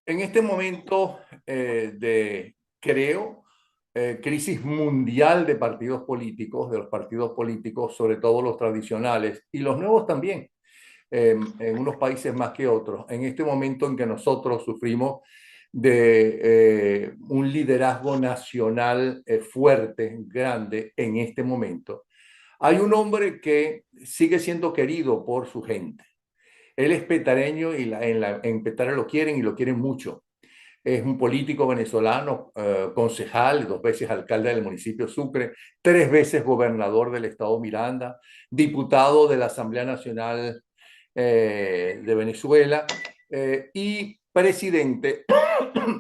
En este momento creo, crisis mundial de partidos políticos, de los partidos políticos, sobre todo los tradicionales y los nuevos también, en unos países más que otros, en este momento en que nosotros sufrimos de un liderazgo nacional fuerte, grande, en este momento, hay un hombre que sigue siendo querido por su gente. Él es petareño y en Petare lo quieren y lo quieren mucho. Es un político venezolano, concejal, 2 veces alcalde del municipio Sucre, 3 veces gobernador del estado Miranda, diputado de la Asamblea Nacional de Venezuela y presidente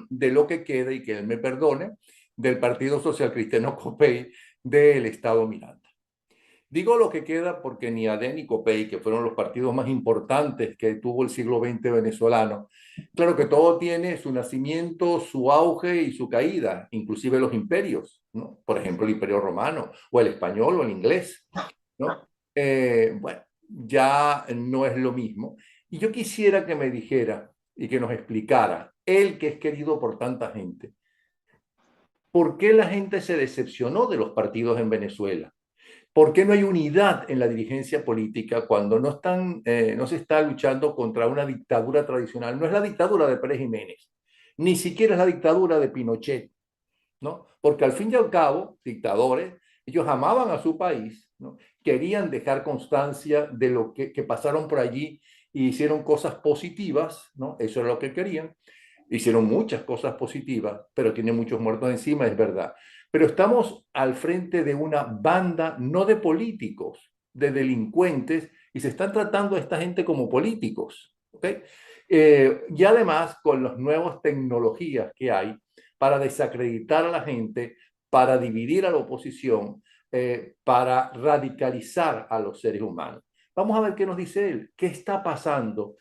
de lo que queda, y que él me perdone, del Partido Social Cristiano Copey del estado Miranda. Digo lo que queda porque ni ADE ni COPEI, que fueron los partidos más importantes que tuvo el siglo XX venezolano, claro que todo tiene su nacimiento, su auge y su caída, inclusive los imperios, ¿no? Por ejemplo, el Imperio Romano, o el español, o el inglés, ¿no? Bueno, ya no es lo mismo. Y yo quisiera que me dijera y que nos explicara, él que es querido por tanta gente, ¿por qué la gente se decepcionó de los partidos en Venezuela? ¿Por qué no hay unidad en la dirigencia política cuando no se está luchando contra una dictadura tradicional? No es la dictadura de Pérez Jiménez, ni siquiera es la dictadura de Pinochet, ¿no? Porque al fin y al cabo, dictadores, ellos amaban a su país, ¿no? Querían dejar constancia de lo que pasaron por allí y hicieron cosas positivas, ¿no? Eso es lo que querían. Hicieron muchas cosas positivas, pero tiene muchos muertos encima, es verdad. Pero estamos al frente de una banda, no de políticos, de delincuentes, y se están tratando a esta gente como políticos, ¿ok? Y además, con las nuevas tecnologías que hay para desacreditar a la gente, para dividir a la oposición, para radicalizar a los seres humanos. Vamos a ver qué nos dice él, qué está pasando,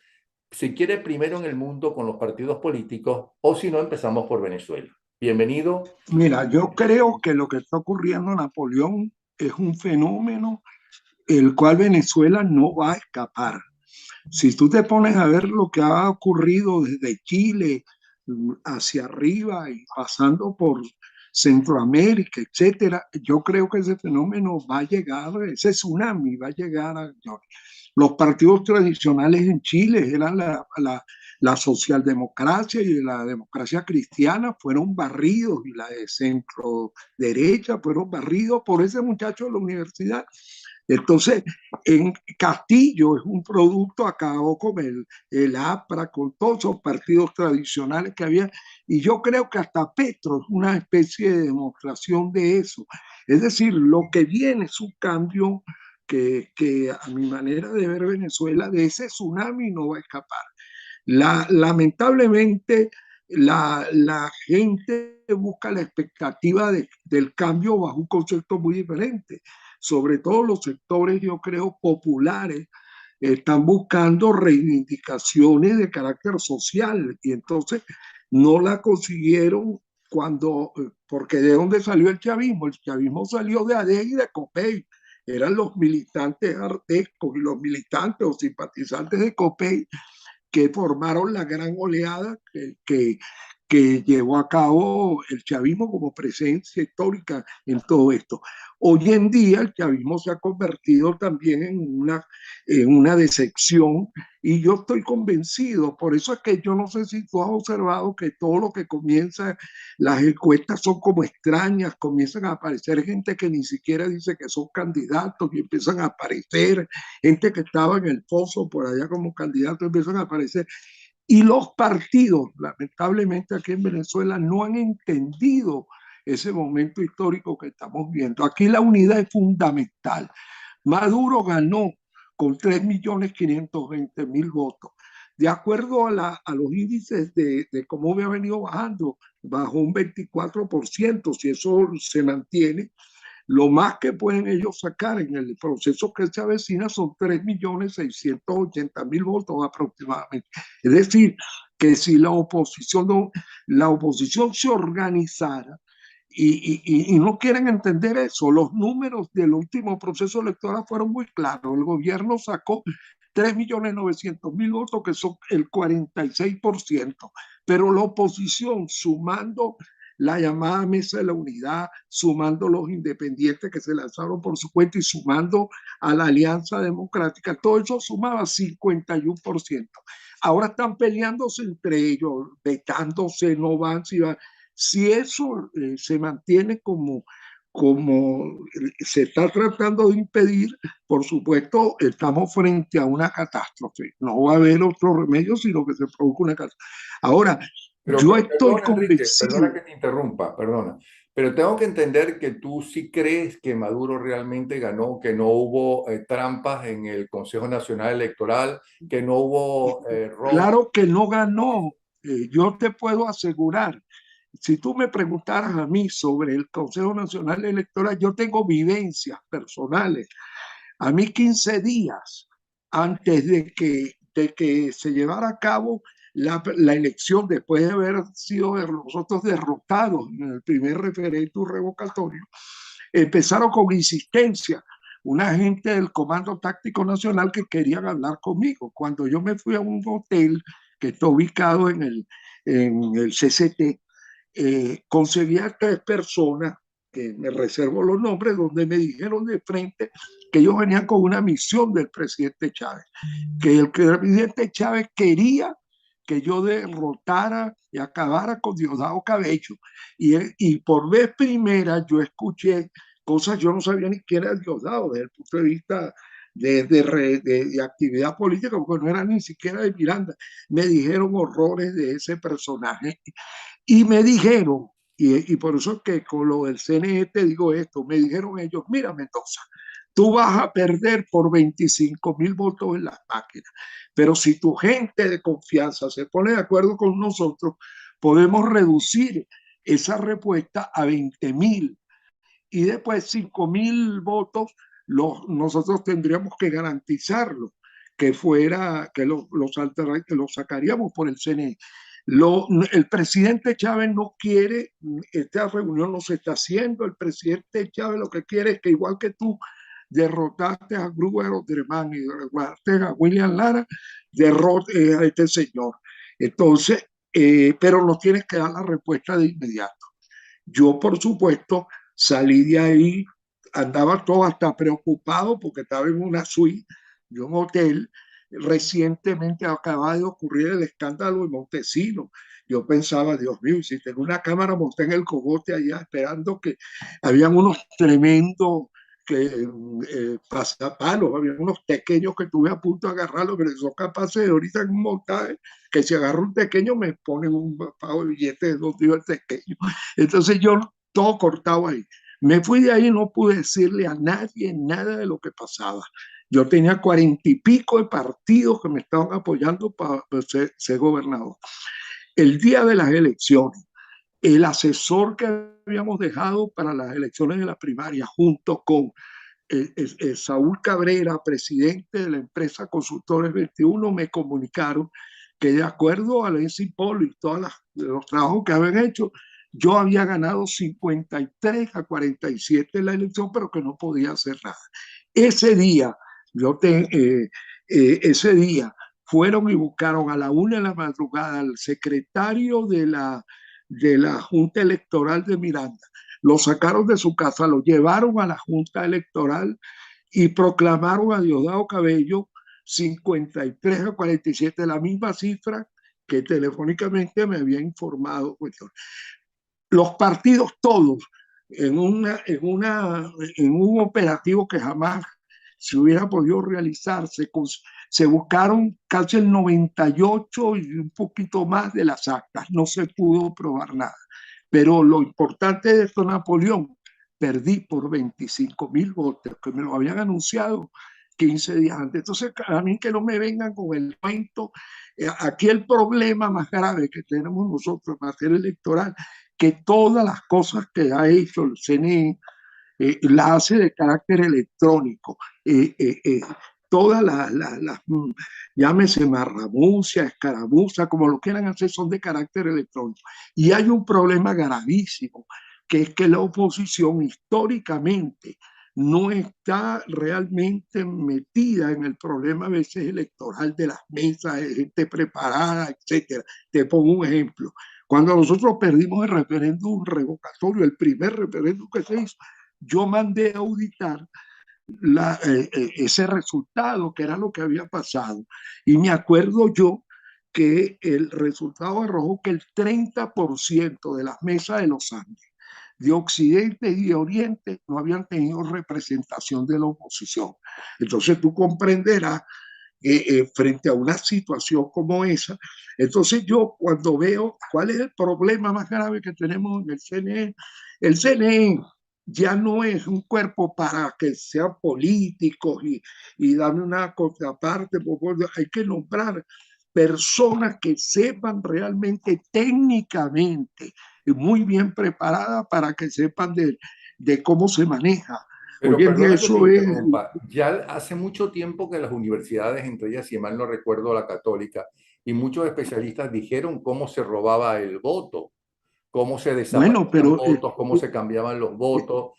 si quiere, primero en el mundo con los partidos políticos, o si no, empezamos por Venezuela. Bienvenido. Mira, yo creo que lo que está ocurriendo en Napoleón es un fenómeno el cual Venezuela no va a escapar. Si tú te pones a ver lo que ha ocurrido desde Chile hacia arriba y pasando por Centroamérica, etcétera, yo creo que ese fenómeno va a llegar, ese tsunami va a llegar a... Los partidos tradicionales en Chile eran la socialdemocracia y la democracia cristiana, fueron barridos, y la de centro derecha fueron barridos por ese muchacho de la universidad. Entonces, en Castillo es un producto, acabó con el APRA, con todos esos partidos tradicionales que había, y yo creo que hasta Petro es una especie de demostración de eso. Es decir, lo que viene es un cambio que a mi manera de ver Venezuela, de ese tsunami no va a escapar. Lamentablemente, la gente busca la expectativa del cambio bajo un concepto muy diferente. Sobre todo los sectores, yo creo, populares, están buscando reivindicaciones de carácter social y entonces no la consiguieron porque ¿de dónde salió el chavismo? El chavismo salió de ADE y de COPEI. Eran los militantes artescos y los militantes o simpatizantes de COPEI que formaron la gran oleada que llevó a cabo el chavismo como presencia histórica en todo esto. Hoy en día el chavismo se ha convertido también en una decepción y yo estoy convencido, por eso es que yo no sé si tú has observado que todo lo que comienza, las encuestas son como extrañas, comienzan a aparecer gente que ni siquiera dice que son candidatos y empiezan a aparecer gente que estaba en el pozo por allá como candidato, empiezan a aparecer. Y los partidos, lamentablemente aquí en Venezuela, no han entendido ese momento histórico que estamos viendo. Aquí la unidad es fundamental. Maduro ganó con 3.520.000 votos. De acuerdo a los índices de cómo me ha venido bajando, bajó un 24%. Si eso se mantiene, lo más que pueden ellos sacar en el proceso que se avecina son 3.680.000 votos aproximadamente. Es decir, que si la oposición se organizara y no quieren entender eso, los números del último proceso electoral fueron muy claros. El gobierno sacó 3.900.000 votos, que son el 46%, pero la oposición, sumando la llamada Mesa de la Unidad, sumando los independientes que se lanzaron por su cuenta y sumando a la Alianza Democrática, todo eso sumaba 51%. Ahora están peleándose entre ellos, vetándose, no van, si van. Si eso se mantiene como se está tratando de impedir, por supuesto, estamos frente a una catástrofe. No va a haber otro remedio, sino que se produzca una catástrofe. Ahora, yo estoy Perdona, Enrique, perdona convencido. que te interrumpa, perdona, pero tengo que entender que tú sí crees que Maduro realmente ganó, que no hubo trampas en el Consejo Nacional Electoral, que no hubo robo. Claro que no ganó. Yo te puedo asegurar, si tú me preguntaras a mí sobre el Consejo Nacional Electoral, yo tengo vivencias personales. A mí 15 días antes de que se llevara a cabo la elección, después de haber sido nosotros derrotados en el primer referéndum revocatorio, empezaron con insistencia una gente del Comando Táctico Nacional que querían hablar conmigo. Cuando yo me fui a un hotel que está ubicado en el CCT, conseguí a 3 personas, que me reservo los nombres, donde me dijeron de frente que ellos venían con una misión del presidente Chávez, que el presidente Chávez quería que yo derrotara y acabara con Diosdado Cabello. Y por vez primera yo escuché cosas, yo no sabía ni quién era Diosdado desde el punto de vista de actividad política, porque no era ni siquiera de Miranda. Me dijeron horrores de ese personaje y me dijeron, y por eso es que con lo del CNE te digo esto, me dijeron ellos, mira Mendoza, tú vas a perder por 25.000 votos en las máquinas, pero si tu gente de confianza se pone de acuerdo con nosotros, podemos reducir esa respuesta a 20.000 y después 5.000 votos nosotros tendríamos que garantizarlo, que lo sacaríamos por el CNE. El presidente Chávez no quiere, esta reunión no se está haciendo, el presidente Chávez lo que quiere es que igual que tú derrotaste a Gruber Oderman y derrotaste a William Lara, derrote a este señor. Entonces, pero nos tienes que dar la respuesta de inmediato. Yo, por supuesto, salí de ahí, andaba todo hasta preocupado porque estaba en una suite de un hotel. Recientemente acaba de ocurrir el escándalo de Montesino. Yo pensaba, Dios mío, si tengo una cámara monté en el cogote allá esperando que habían unos tremendos pasapalos, había unos pequeños que tuve a punto de agarrarlos, pero son capaces de ahorita en un montaje que si agarro un pequeño me ponen un pago de billetes de 2 días el pequeño. Entonces yo todo cortado ahí. Me fui de ahí y no pude decirle a nadie nada de lo que pasaba. Yo tenía 40 y pico de partidos que me estaban apoyando para ser gobernador. El día de las elecciones, el asesor que habíamos dejado para las elecciones de la primaria, junto con Saúl Cabrera, presidente de la empresa Consultores 21, me comunicaron que de acuerdo a la ENCIPOL y todos los trabajos que habían hecho, yo había ganado 53-47 en la elección, pero que no podía hacer nada. Ese día, ese día fueron y buscaron a la 1 de la madrugada al secretario de la Junta Electoral de Miranda, lo sacaron de su casa, lo llevaron a la Junta Electoral y proclamaron a Diosdado Cabello 53-47, la misma cifra que telefónicamente me había informado. Los partidos todos en un operativo que jamás se hubiera podido realizar, se buscaron casi el 98 y un poquito más de las actas, no se pudo probar nada. Pero lo importante de esto, Napoleón, perdí por 25.000 votos, que me lo habían anunciado 15 días antes. Entonces, a mí que no me vengan con el cuento. Aquí el problema más grave que tenemos nosotros en materia electoral, que todas las cosas que ha hecho el CNE la hace de carácter electrónico. Todas llámese marramucia, escaramuza, como lo quieran hacer, son de carácter electrónico. Y hay un problema gravísimo, que es que la oposición históricamente no está realmente metida en el problema a veces electoral de las mesas, de gente preparada, etcétera. Te pongo un ejemplo. Cuando nosotros perdimos el referéndum revocatorio, el primer referéndum que se hizo, yo mandé a auditar ese resultado, que era lo que había pasado. Y me acuerdo yo que el resultado arrojó que el 30% de las mesas de los Andes, de Occidente y de Oriente, no habían tenido representación de la oposición. Entonces tú comprenderás frente a una situación como esa. Entonces yo cuando veo cuál es el problema más grave que tenemos en el CNE ya no es un cuerpo para que sean políticos y darle una contraparte, hay que nombrar personas que sepan realmente técnicamente y muy bien preparadas para que sepan de cómo se maneja. Pero Hoy en día perdona que te eso es. interrumpa. Ya hace mucho tiempo que las universidades, entre ellas, si mal no recuerdo, la católica, y muchos especialistas dijeron cómo se robaba el voto, cómo se Bueno, desaparecían pero votos, cómo se cambiaban los eh, votos,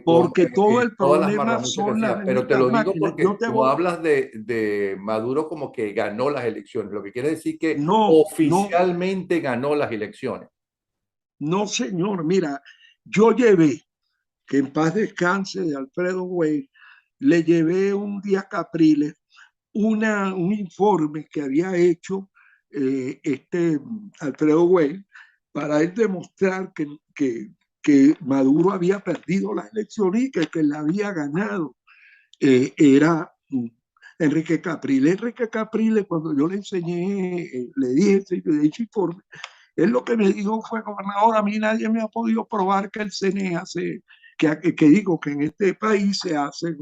porque todo el todas las problema marramuchas que son las hacía. Pero te benditas lo digo máquinas. Yo porque te tú voy, hablas de Maduro como que ganó las elecciones, lo que quiere decir que no, no, oficialmente ganó las elecciones. no, señor. Mira, yo llevé, que en paz descanse de Alfredo Way, le llevé un día a Capriles un informe que había hecho Alfredo Way para él demostrar que Maduro había perdido las elecciones y que la había ganado. Era Enrique Capriles. Enrique Capriles, cuando yo le enseñé, le dije de dicho informe, él lo que me dijo fue: gobernador, a mí nadie me ha podido probar que el CNE hace, que digo que en este país se hacen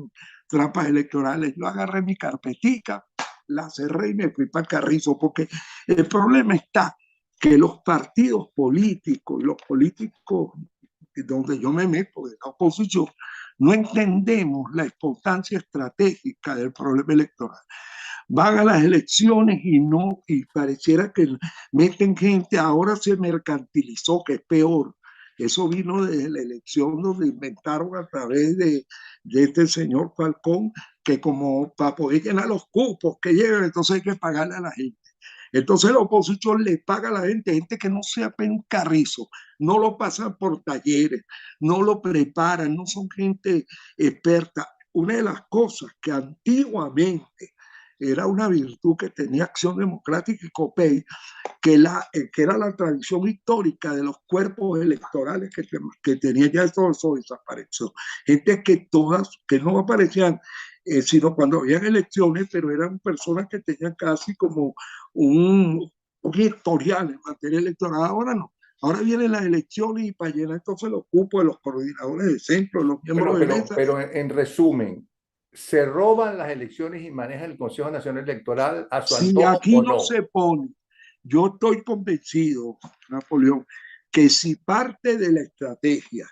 trampas electorales. Yo agarré mi carpetica, la cerré y me fui para el Carrizo, porque el problema está que los partidos políticos y los políticos donde yo me meto de la oposición, no entendemos la importancia estratégica del problema electoral. Van a las elecciones y no, y pareciera que meten gente, ahora se mercantilizó, que es peor. Eso vino desde la elección donde inventaron a través de este señor Falcón, que como para poder llenar los cupos que llegan, entonces hay que pagarle a la gente. Entonces la oposición le paga a la gente que no sea pencarrizo, no lo pasan por talleres, no lo preparan, no son gente experta. Una de las cosas que antiguamente era una virtud que tenía Acción Democrática y COPEI, que era la tradición histórica de los cuerpos electorales que tenía, ya eso desapareció. Gente que no aparecían sino cuando habían elecciones, pero eran personas que tenían casi como un, un historial en materia electoral. Ahora no. Ahora vienen las elecciones y para llenar entonces los cupos de los coordinadores de centro, de los Bueno, miembros de mesa. pero en resumen, ¿se roban las elecciones y maneja el Consejo Nacional Electoral a su Si antojo aquí o no no? se pone, yo estoy convencido, Napoleón, que si parte de la estrategia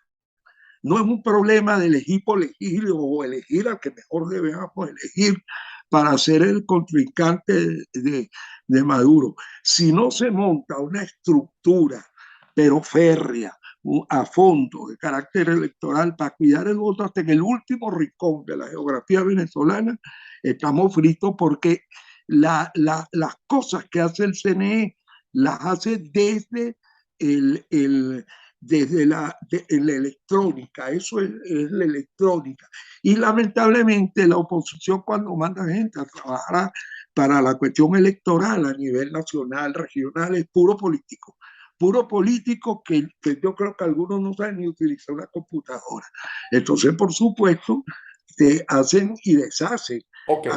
no es un problema de elegir por elegir o elegir al que mejor debemos elegir para ser el contrincante de Maduro, si no se monta una estructura, pero férrea, a fondo, de carácter electoral, para cuidar el voto hasta en el último rincón de la geografía venezolana, estamos fritos porque las cosas que hace el CNE las hace el desde la electrónica, eso es la electrónica. Y lamentablemente la oposición cuando manda gente a trabajar para la cuestión electoral a nivel nacional, regional, es puro político que yo creo que algunos no saben ni utilizar una computadora. Entonces, por supuesto, se hacen y deshacen. Ok,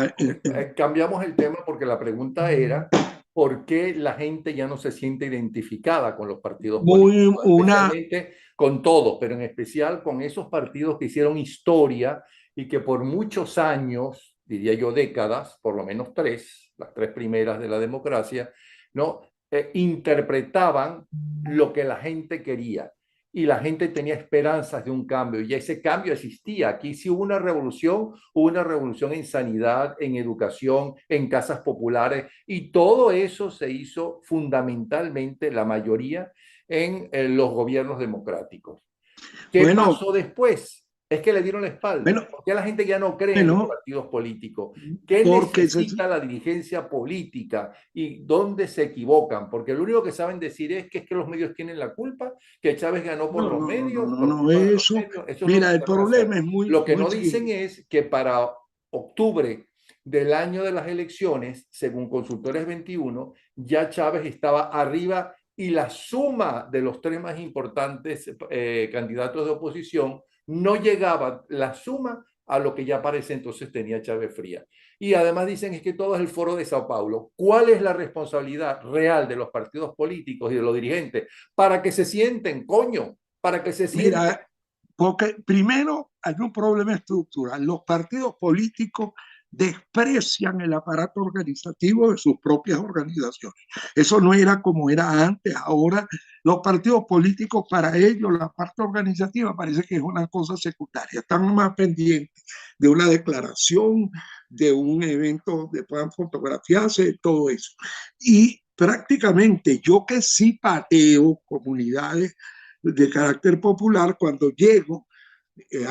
cambiamos el tema porque la pregunta era por qué la gente ya no se siente identificada con los partidos Muy políticos, una, especialmente con todos, pero en especial con esos partidos que hicieron historia y que por muchos años, diría yo décadas, por lo menos tres, las tres primeras de la democracia, ¿no? Interpretaban lo que la gente quería y la gente tenía esperanzas de un cambio y ese cambio existía. Aquí sí hubo una revolución en sanidad, en educación, en casas populares y todo eso se hizo fundamentalmente, la mayoría, en los gobiernos democráticos. ¿Qué bueno, pasó después? Es que le dieron la espalda. Bueno, Porque la gente ya no cree en los bueno, partidos políticos. ¿Qué porque necesita la dirigencia política y dónde se equivocan? Porque lo único que saben decir es que los medios tienen la culpa, que Chávez ganó por no, los no, no, no, medios, no, por no, culpa de los eso, medios. Eso es lo mira, que el saben hacer. problema es muy, Lo que muy no dicen simple. es que para octubre del año de las elecciones, según Consultores 21, ya Chávez estaba arriba y la suma de los tres más importantes candidatos de oposición no llegaba la suma a lo que ya parece entonces tenía Chávez Fría. Y además dicen es que todo es el foro de Sao Paulo. ¿Cuál es la responsabilidad real de los partidos políticos y de los dirigentes para que se sienten, coño, para que se sienten? Mira, porque primero hay un problema estructural. Los partidos políticos desprecian el aparato organizativo de sus propias organizaciones. Eso no era como era antes. Ahora los partidos políticos, para ellos, la parte organizativa parece que es una cosa secundaria. Están más pendientes de una declaración, de un evento donde puedan fotografiarse, todo eso. Y prácticamente yo que sí pateo comunidades de carácter popular, cuando llego,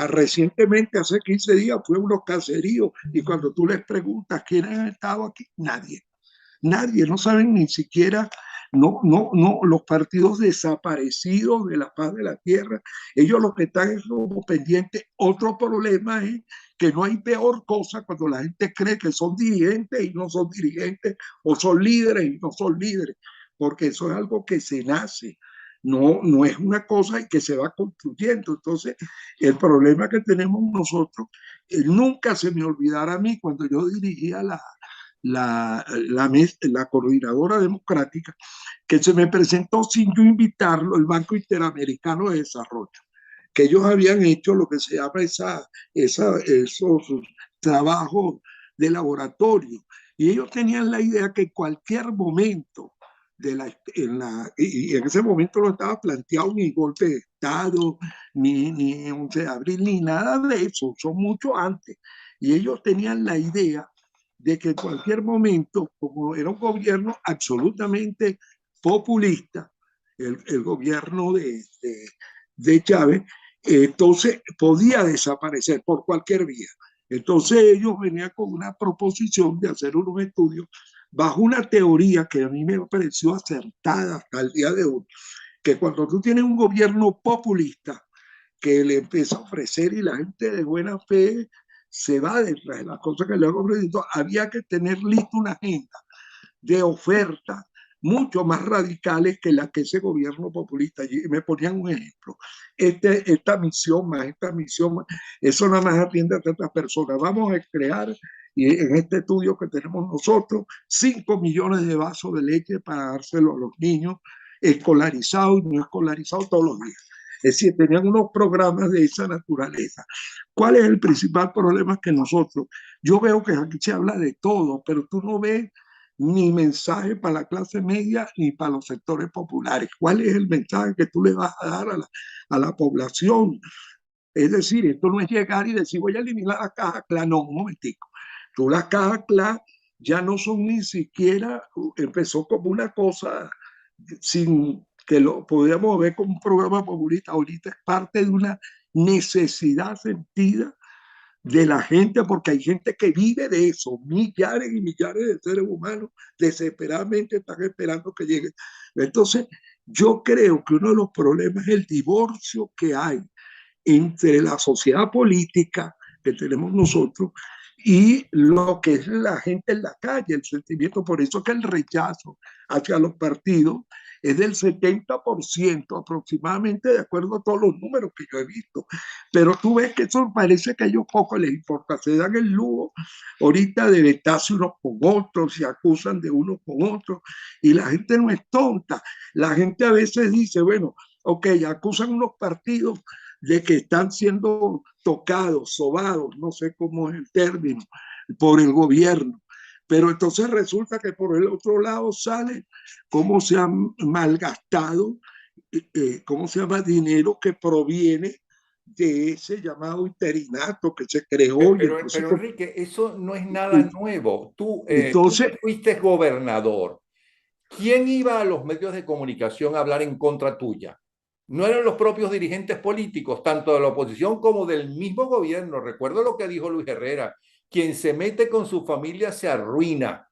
recientemente, hace 15 días, fue a unos caseríos y cuando tú les preguntas quiénes han estado aquí, nadie, nadie, no saben ni siquiera, no, los partidos desaparecidos de la paz de la tierra, ellos lo que están es como pendientes. Otro problema es que no hay peor cosa cuando la gente cree que son dirigentes y no son dirigentes, o son líderes y no son líderes, porque eso es algo que se nace. No es una cosa que se va construyendo. Entonces, el problema que tenemos nosotros, nunca se me olvidará a mí cuando yo dirigía la coordinadora democrática, que se me presentó sin yo invitarlo el Banco Interamericano de Desarrollo, que ellos habían hecho lo que se llama esos trabajos de laboratorio. Y ellos tenían la idea que en cualquier momento y en ese momento no estaba planteado ni golpe de Estado, ni 11 de abril, ni nada de eso, son mucho antes. Y ellos tenían la idea de que en cualquier momento, como era un gobierno absolutamente populista, el gobierno de Chávez, entonces podía desaparecer por cualquier vía. Entonces ellos venían con una proposición de hacer unos estudios bajo una teoría que a mí me pareció acertada hasta el día de hoy, que cuando tú tienes un gobierno populista que le empieza a ofrecer y la gente de buena fe se va detrás de las cosas que le han ofrecido, había que tener lista una agenda de ofertas mucho más radicales que las que ese gobierno populista. Y me ponían un ejemplo, esta misión más, eso nada más atiende a tantas personas. Vamos a crear, y en este estudio que tenemos nosotros, 5 millones de vasos de leche para dárselo a los niños escolarizados y no escolarizados todos los días. Es decir, tenían unos programas de esa naturaleza. ¿Cuál es el principal problema? Que nosotros, yo veo que aquí se habla de todo, pero tú no ves ni mensaje para la clase media ni para los sectores populares. ¿Cuál es el mensaje que tú le vas a dar a la población? Es decir, esto no es llegar y decir voy a eliminar la caja CLA, no, un momentico. Tú las cajas CLA ya no son ni siquiera, empezó como una cosa sin que lo podríamos ver como un programa populista, ahorita es parte de una necesidad sentida de la gente, porque hay gente que vive de eso, millares y millares de seres humanos desesperadamente están esperando que llegue. Entonces, yo creo que uno de los problemas es el divorcio que hay entre la sociedad política que tenemos nosotros y lo que es la gente en la calle, el sentimiento. Por eso que el rechazo hacia los partidos es del 70% aproximadamente, de acuerdo a todos los números que yo he visto. Pero tú ves que eso parece que a ellos poco les importa, se dan el lujo ahorita de vetarse unos con otros, se acusan de unos con otros, y la gente no es tonta. La gente a veces dice, bueno, ok, acusan unos partidos de que están siendo tocados, sobados, no sé cómo es el término, por el gobierno. Pero entonces resulta que por el otro lado sale cómo se ha malgastado, cómo se llama, dinero que proviene de ese llamado interinato que se creó y entonces, Pero Enrique, eso no es nada nuevo. Tú entonces que fuiste gobernador, ¿quién iba a los medios de comunicación a hablar en contra tuya? No eran los propios dirigentes políticos, tanto de la oposición como del mismo gobierno. Recuerdo lo que dijo Luis Herrera: quien se mete con su familia se arruina,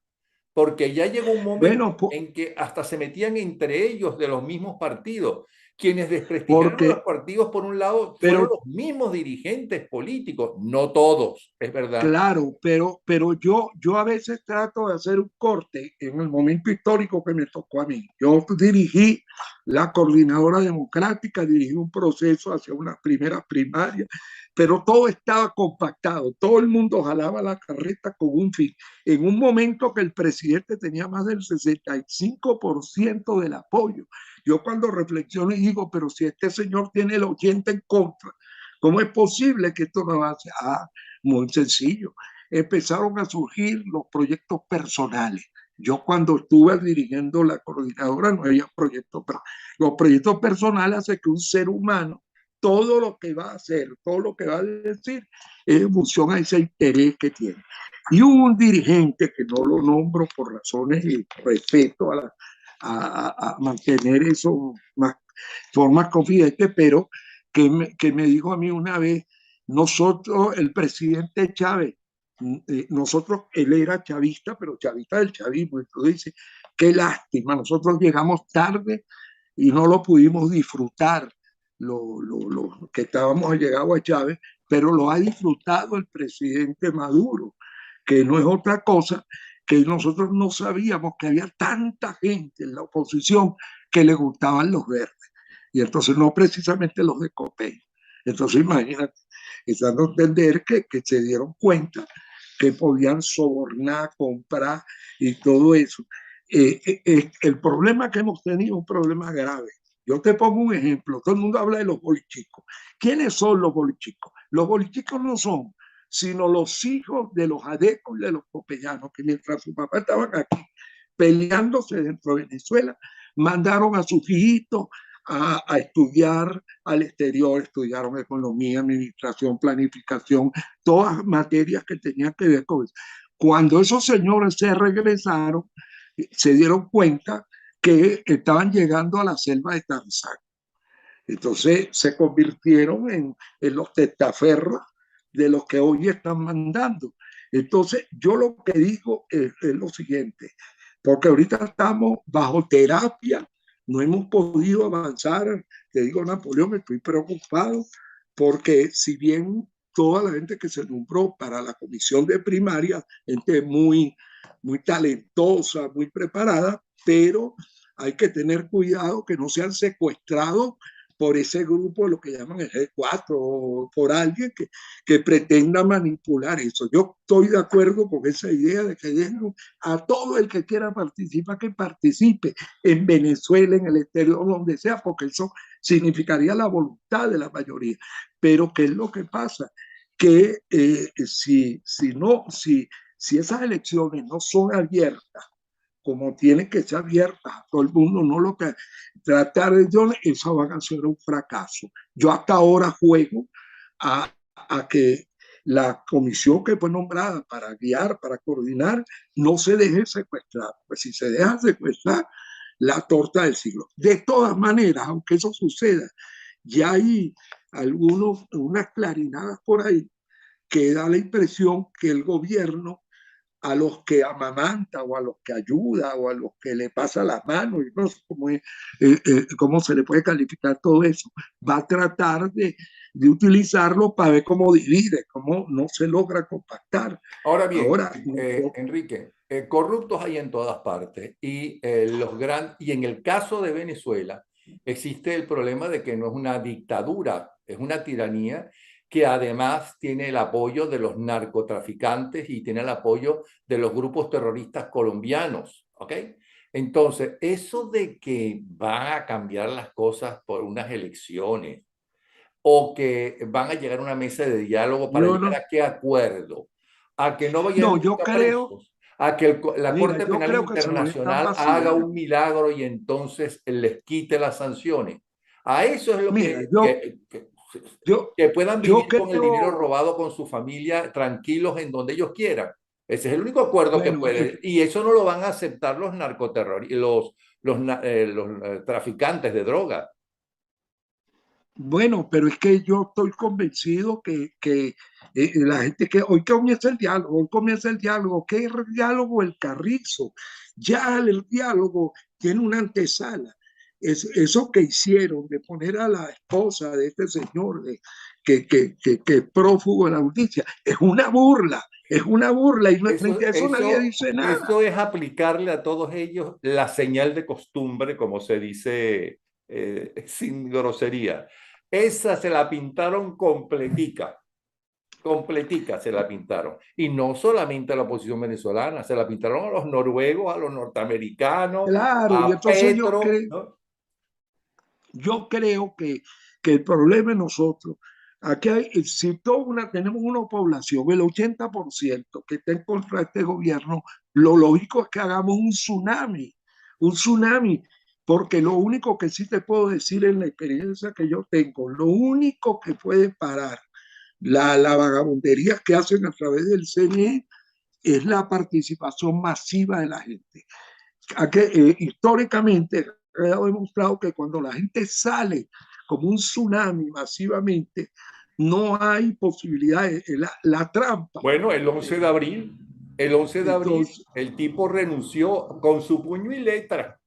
porque ya llegó un momento Bueno, en que hasta se metían entre ellos de los mismos partidos. Quienes desprestigiaron a los porque, partidos, por un lado, fueron pero los mismos dirigentes políticos, no todos, es verdad. claro, pero yo a veces trato de hacer un corte en el momento histórico que me tocó a mí. Yo dirigí la coordinadora democrática, dirigí un proceso hacia unas primeras primarias, pero todo estaba compactado, todo el mundo jalaba la carreta con un fin. En un momento que el presidente tenía más del 65% del apoyo. Yo cuando reflexiono y digo, pero si este señor tiene el 80% en contra, ¿cómo es posible que esto no avance? Muy sencillo. Empezaron a surgir los proyectos personales. Yo cuando estuve dirigiendo la coordinadora no había proyectos, pero los proyectos personales hacen que un ser humano, todo lo que va a hacer, todo lo que va a decir, es en función a ese interés que tiene. Y hubo un dirigente, que no lo nombro por razones de respeto a mantener eso más formas confidentes, pero que me dijo a mí una vez, nosotros, el presidente Chávez, nosotros, él era chavista, pero chavista del chavismo, entonces dice, qué lástima, nosotros llegamos tarde y no lo pudimos disfrutar, lo que estábamos llegados a Chávez, pero lo ha disfrutado el presidente Maduro, que no es otra cosa que nosotros no sabíamos que había tanta gente en la oposición que le gustaban los verdes. Y entonces no precisamente los de Copey. Entonces imagínate, están a entender que se dieron cuenta que podían sobornar, comprar y todo eso. El problema que hemos tenido es un problema grave. Yo te pongo un ejemplo. Todo el mundo habla de los bolichicos. ¿Quiénes son los bolichicos? Los bolichicos no son sino los hijos de los adecos y de los copellanos, que mientras su papá estaban aquí peleándose dentro de Venezuela, mandaron a sus hijitos a estudiar al exterior, estudiaron economía, administración, planificación, todas materias que tenían que ver con eso. Cuando esos señores se regresaron, se dieron cuenta que estaban llegando a la selva de Tarzán. Entonces se convirtieron en los testaferros de los que hoy están mandando. Entonces yo lo que digo es lo siguiente, porque ahorita estamos bajo terapia, no hemos podido avanzar. Te digo, Napoleón, estoy preocupado porque si bien toda la gente que se nombró para la comisión de primaria, gente muy talentosa, muy preparada, pero hay que tener cuidado que no sean secuestrados por ese grupo, lo que llaman el G4, o por alguien que pretenda manipular eso. Yo estoy de acuerdo con esa idea de que dejen a todo el que quiera participar, que participe en Venezuela, en el exterior, donde sea, porque eso significaría la voluntad de la mayoría. Pero ¿qué es lo que pasa? Que si esas elecciones no son abiertas, como tienen que ser abiertas a todo el mundo, no lo que tratar de ellos, eso va a ser un fracaso. Yo hasta ahora juego a que la comisión que fue nombrada para guiar, para coordinar, no se deje secuestrar. Pues si se deja secuestrar, la torta del siglo. De todas maneras, aunque eso suceda, ya hay unas clarinadas por ahí que da la impresión que el gobierno a los que amamanta o a los que ayuda o a los que le pasa la mano, y no sé cómo se le puede calificar todo eso, va a tratar de utilizarlo para ver cómo divide, cómo no se logra compactar. Ahora bien, Ahora, Enrique, corruptos hay en todas partes y en el caso de Venezuela existe el problema de que no es una dictadura, es una tiranía que además tiene el apoyo de los narcotraficantes y tiene el apoyo de los grupos terroristas colombianos, ¿ok? Entonces, eso de que van a cambiar las cosas por unas elecciones o que van a llegar a una mesa de diálogo para yo llegar no, a qué acuerdo, a que no vayan no, yo nunca creo, presos, a que la mira, Corte yo Penal creo que se los están Internacional haga vacilando. un milagro y entonces les quite las sanciones. A eso es lo Mira, yo, que puedan yo vivir con el dinero creo, robado con su familia tranquilos en donde ellos quieran. Ese es el único acuerdo que bueno, puede. Y eso no lo van a aceptar los narcoterroristas, los traficantes de droga. Bueno, pero es que yo estoy convencido que la gente que hoy comienza el diálogo, ¿qué es el diálogo? El carrizo. Ya el diálogo tiene una antesala. Eso que hicieron de poner a la esposa de este señor que es prófugo de la justicia, es una burla y frente a eso nadie dice nada. Eso es aplicarle a todos ellos la señal de costumbre, como se dice, sin grosería. Esa se la pintaron completica, completica se la pintaron. Y no solamente a la oposición venezolana, se la pintaron a los noruegos, a los norteamericanos, Claro, y a entonces Petro, ¿no? yo creo que el problema es nosotros. Aquí hay, si tenemos una población, el 80% que está en contra de este gobierno, lo lógico es que hagamos un tsunami, porque lo único que sí te puedo decir en la experiencia que yo tengo, lo único que puede parar la vagabundería que hacen a través del CNE es la participación masiva de la gente. Históricamente ha demostrado que cuando la gente sale como un tsunami masivamente, no hay posibilidades, la trampa. Bueno, el 11 de abril, Entonces, el tipo renunció con su puño y letra,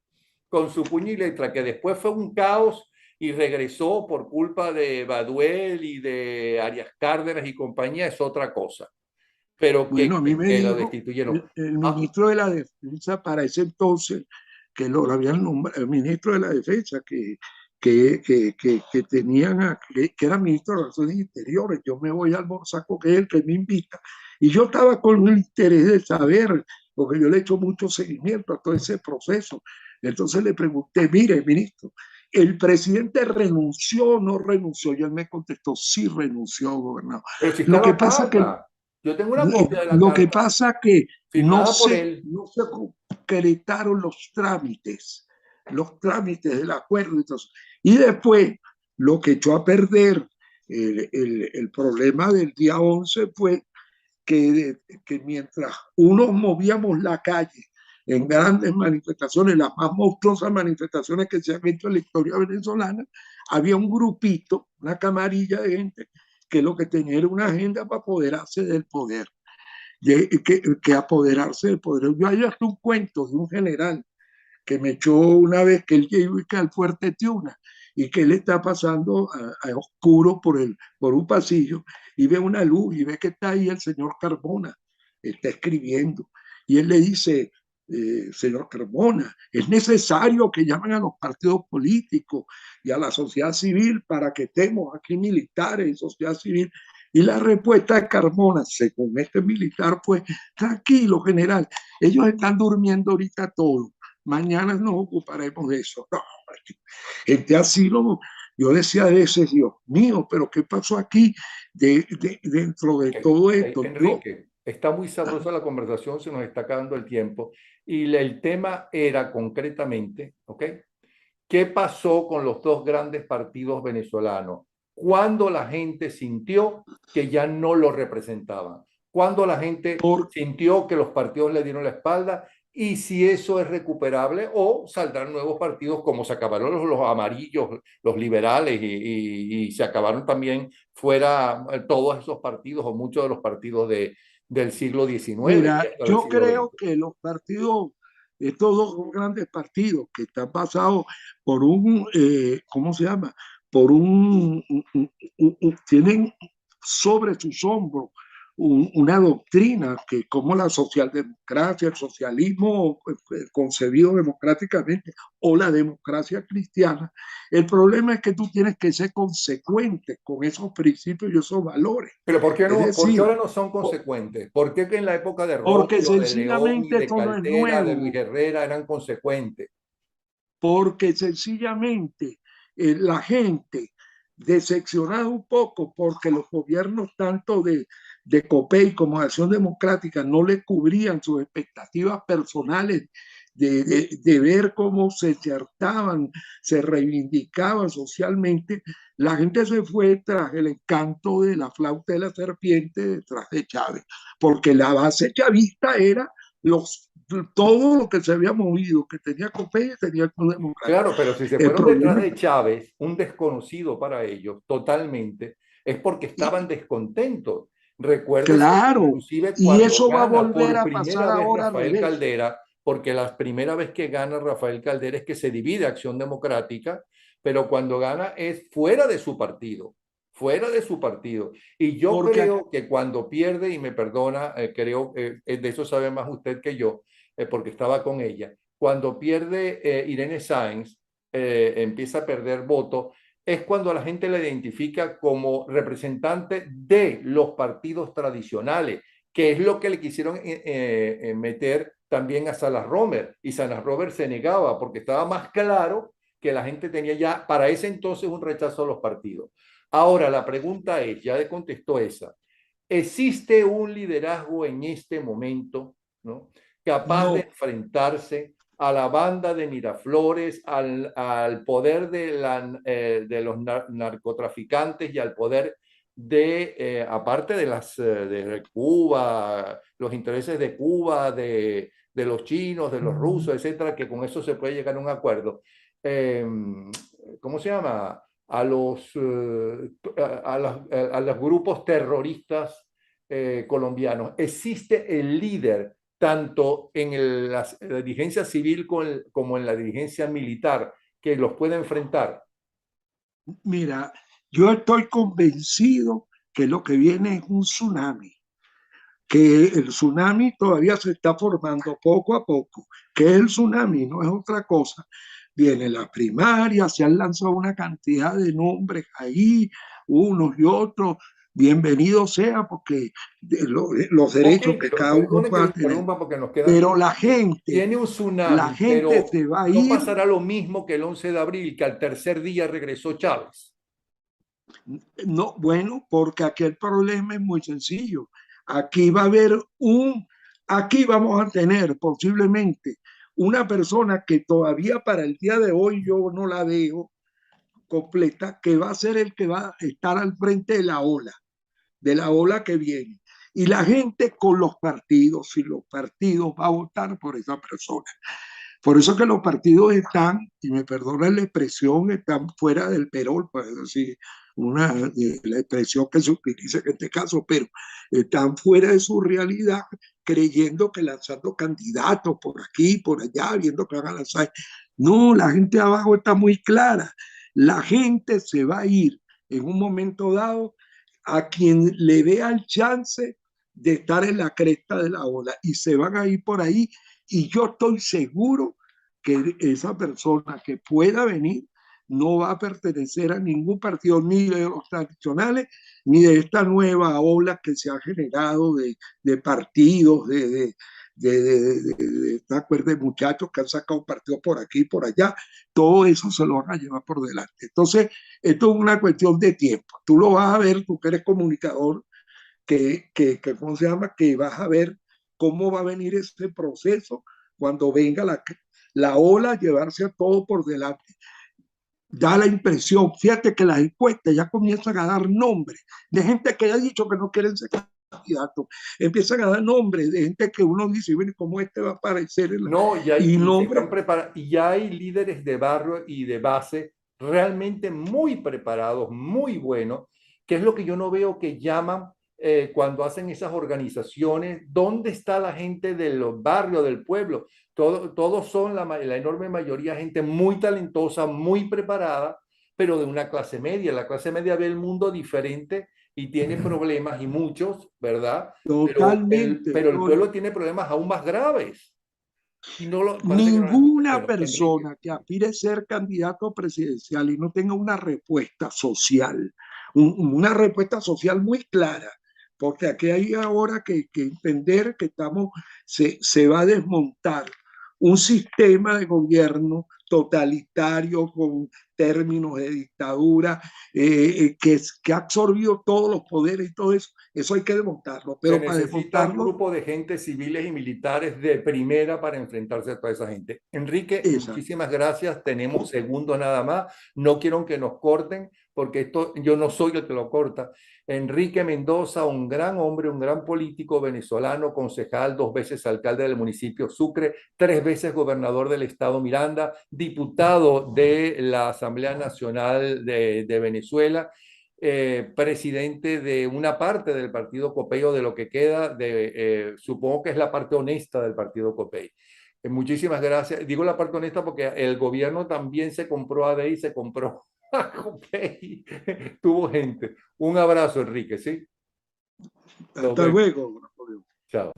con su puño y letra, que después fue un caos y regresó por culpa de Baduel y de Arias Cárdenas y compañía, es otra cosa, pero bueno, a mí me que lo dijo destituyeron. el Ah, ministro de la Defensa para ese entonces, que lo habían nombrado, el ministro de la Defensa, que tenían, que era ministro de Relaciones Interiores. Yo me voy a almorzar con él, que me invita. Y yo estaba con el interés de saber, porque yo le he hecho mucho seguimiento a todo ese proceso. Entonces le pregunté, mire, ministro, ¿el presidente renunció o no renunció? Y él me contestó, sí renunció, gobernador. pero si está Lo que la pasa que carta, yo tengo una copia de la lo que carta pasa que firmada por él. no se concretaron los trámites del acuerdo. Entonces, y después lo que echó a perder el problema del día 11 fue que mientras unos movíamos la calle en grandes manifestaciones, las más monstruosas manifestaciones que se han hecho en la historia venezolana, había un grupito, una camarilla de gente que lo que tenía era una agenda para apoderarse del poder, que apoderarse del poder. Yo hay hasta un cuento de un general que me echó una vez que él llegó al fuerte Tiuna y que él está pasando a oscuro por un pasillo y ve una luz y ve que está ahí el señor Carbona, está escribiendo. Y él le dice, señor Carbona, es necesario que llamen a los partidos políticos y a la sociedad civil para que estemos aquí militares y sociedad civil. Y la respuesta de Carmona, según este militar, fue, tranquilo, general, ellos están durmiendo ahorita todos, mañana nos ocuparemos de eso. No, gente así, yo decía a veces, Dios mío, pero ¿qué pasó aquí dentro de todo esto? Enrique, está muy sabrosa la conversación, se nos está acabando el tiempo. Y el tema era concretamente, ¿ok? ¿Qué pasó con los dos grandes partidos venezolanos? Cuando la gente sintió que ya no lo representaban, cuando la gente por, sintió que los partidos le dieron la espalda y si eso es recuperable o saldrán nuevos partidos como se acabaron los amarillos, los liberales y se acabaron también fuera todos esos partidos o muchos de los partidos del siglo XIX y mira, hasta del yo siglo creo XX. que los partidos, estos dos grandes partidos que están pasados por ¿cómo se llama? Por tienen sobre sus hombros una doctrina que como la socialdemocracia, el socialismo concebido democráticamente o la democracia cristiana, el problema es que tú tienes que ser consecuente con esos principios y esos valores. Pero ¿por qué Es no, por qué decir, ahora no son consecuentes? ¿Por qué que en la época de porque Rómulo, de León y sencillamente de esto no es Caldera, de Luis nuevo, Herrera eran consecuentes? porque sencillamente la gente decepcionada un poco porque los gobiernos tanto de COPEI como de Acción Democrática no le cubrían sus expectativas personales de ver cómo se insertaban, se reivindicaban socialmente, la gente se fue tras el encanto de la flauta de la serpiente detrás de Chávez, porque la base chavista era los todo lo que se había movido, que tenía COPEI, tenía Acción Democrática. Claro, pero si se El fueron detrás problema, de Chávez, un desconocido para ellos, totalmente, es porque estaban descontentos. Recuérdese que claro, inclusive y cuando eso va a gana volver por a pasar primera vez ahora al Rafael revés. Caldera, porque la primera vez que gana Rafael Caldera es que se divide Acción Democrática, pero cuando gana es fuera de su partido, fuera de su partido. Y yo Porque creo que cuando pierde, y me perdona, creo, de eso sabe más usted que yo, porque estaba con ella, cuando pierde Irene Sáenz, empieza a perder votos, es cuando la gente la identifica como representante de los partidos tradicionales, que es lo que le quisieron meter también a Salas Romer. Y Salas Romer se negaba porque estaba más claro que la gente tenía ya para ese entonces un rechazo a los partidos. Ahora, la pregunta es, ya le contestó esa, ¿existe un liderazgo en este momento, ¿no?, capaz de no, enfrentarse a la banda de Miraflores, al poder de los narcotraficantes y al poder aparte de Cuba, los intereses de Cuba, de los chinos, de los rusos, etcétera, que con eso se puede llegar a un acuerdo? Eh, ¿Cómo se llama? A los grupos terroristas colombianos. ¿Existe el líder tanto en la dirigencia civil como en la dirigencia militar que los pueda enfrentar? mira, yo estoy convencido que lo que viene es un tsunami, que el tsunami todavía se está formando poco a poco, que el tsunami no es otra cosa. Viene la primaria, se han lanzado una cantidad de nombres ahí, unos y otros, bienvenido sea, porque los Ok, derechos que pero cada uno perdone que le pueda tener. interrumpa porque nos quedan Pero pocos minutos. Tiene un la tsunami, gente pero se va a no ir. pasará lo mismo que el 11 de abril, que al tercer día regresó Chávez. No, bueno, porque aquí el problema es muy sencillo. Aquí va a haber aquí vamos a tener posiblemente una persona que todavía para el día de hoy yo no la veo completa, que va a ser el que va a estar al frente de la ola que viene. Y la gente con los partidos, si los partidos va a votar por esa persona. Por eso que los partidos están, y me perdonan la expresión, están fuera del perol, pues decir, la expresión que se utiliza en este caso, pero están fuera de su realidad, creyendo que lanzando candidatos por aquí, por allá, viendo que van a lanzar. No, la gente de abajo está muy clara. La gente se va a ir en un momento dado a quien le dé el chance de estar en la cresta de la ola y se van a ir por ahí y yo estoy seguro que esa persona que pueda venir no va a pertenecer a ningún partido, ni de los tradicionales, ni de esta nueva ola que se ha generado de partidos, de muchachos que han sacado partidos por aquí y por allá. Todo eso se lo van a llevar por delante. Entonces, esto es una cuestión de tiempo. Tú lo vas a ver, tú que eres comunicador, ¿cómo se llama? Que vas a ver cómo va a venir ese proceso cuando venga la ola a llevarse a todo por delante. Da la impresión, fíjate que las encuestas ya comienzan a dar nombres de gente que ha dicho que no quieren ser candidatos, empiezan a dar nombres de gente que uno dice, bueno, ¿cómo este va a aparecer? No, Y y se nombres, están preparando, y ya hay líderes de barrio y de base realmente muy preparados, muy buenos, que es lo que yo no veo que llaman cuando hacen esas organizaciones. ¿Dónde está la gente de los barrios, del pueblo? Todos son la enorme mayoría gente muy talentosa, muy preparada, pero de una clase media. La clase media ve el mundo diferente y tiene problemas, y muchos, ¿verdad? totalmente, Pero el pueblo tiene problemas aún más graves. Y parece que no lo escucha. ninguna Bueno, Enrique, persona que aspire a ser candidato presidencial y no tenga una respuesta social, una respuesta social muy clara, porque aquí hay ahora que entender que se va a desmontar un sistema de gobierno totalitario con términos de dictadura, que ha absorbido todos los poderes y todo eso. Eso hay que desmontarlo, Se pero para necesita un desmontarlo, grupo de gente civiles y militares de primera para enfrentarse a toda esa gente. Enrique, esa. muchísimas gracias. Tenemos segundos nada más. No quiero que nos corten porque esto, yo no soy el que lo corta. Enrique Mendoza, un gran hombre, un gran político venezolano, concejal, 2 veces alcalde del municipio Sucre, 3 veces gobernador del estado Miranda, diputado de la Asamblea Nacional de Venezuela, presidente de una parte del partido Copey o de lo que queda, supongo que es la parte honesta del partido Copey. Muchísimas gracias. Digo la parte honesta porque el gobierno también se compró a DEI, se compró a Copey. Tuvo gente. Un abrazo, Enrique, ¿sí? Nos Hasta vemos. luego. Chao.